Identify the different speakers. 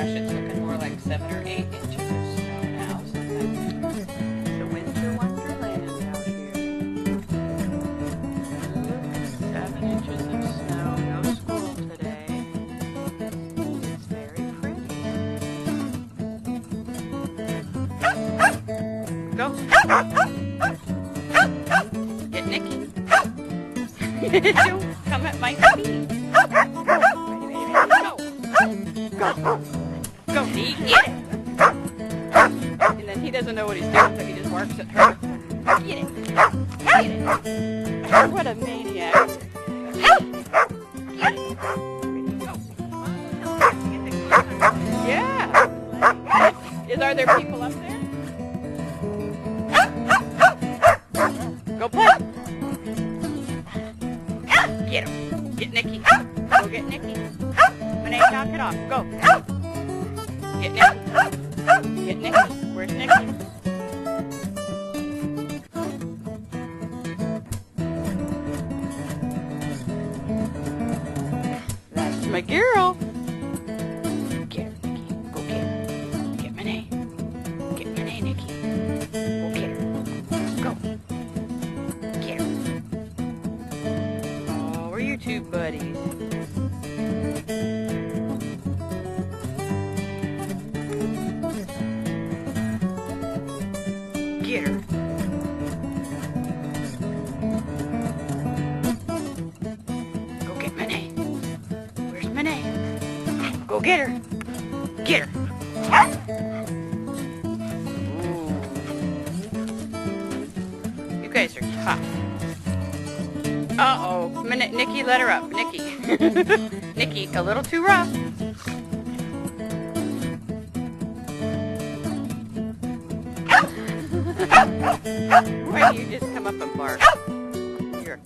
Speaker 1: gosh, it's looking more like 7 or 8 inches of snow now. Sometimes it's a winter wonderland out here. Look, 7 inches of snow. No school today. It's very pretty. Go. Get Nicky. Don't come at my feet. Go. Go, Dee, get it. And then he doesn't know what he's doing, so he just barks at her. Get it. Get it. What a maniac. Get it. Go. Yeah. Are there people up there? Go play. Get him. Get Nicky. Go get Nicky. Minet, knock it off. Go. Get Nicky. Get Nicky. Where's Nicky? That's my girl. Get her, Nicky. Go get her. Get Minet. Get Minet, Nicky. Go get her. Go. Get her. Oh, we're you two buddies. Get her. Go get Minet. Where's Minet? Go get her. Get her. Ooh. You guys are tough. Uh-oh. Nicky, let her up. Nicky. Nicky, a little too rough. Why do you just come up and bark? You're a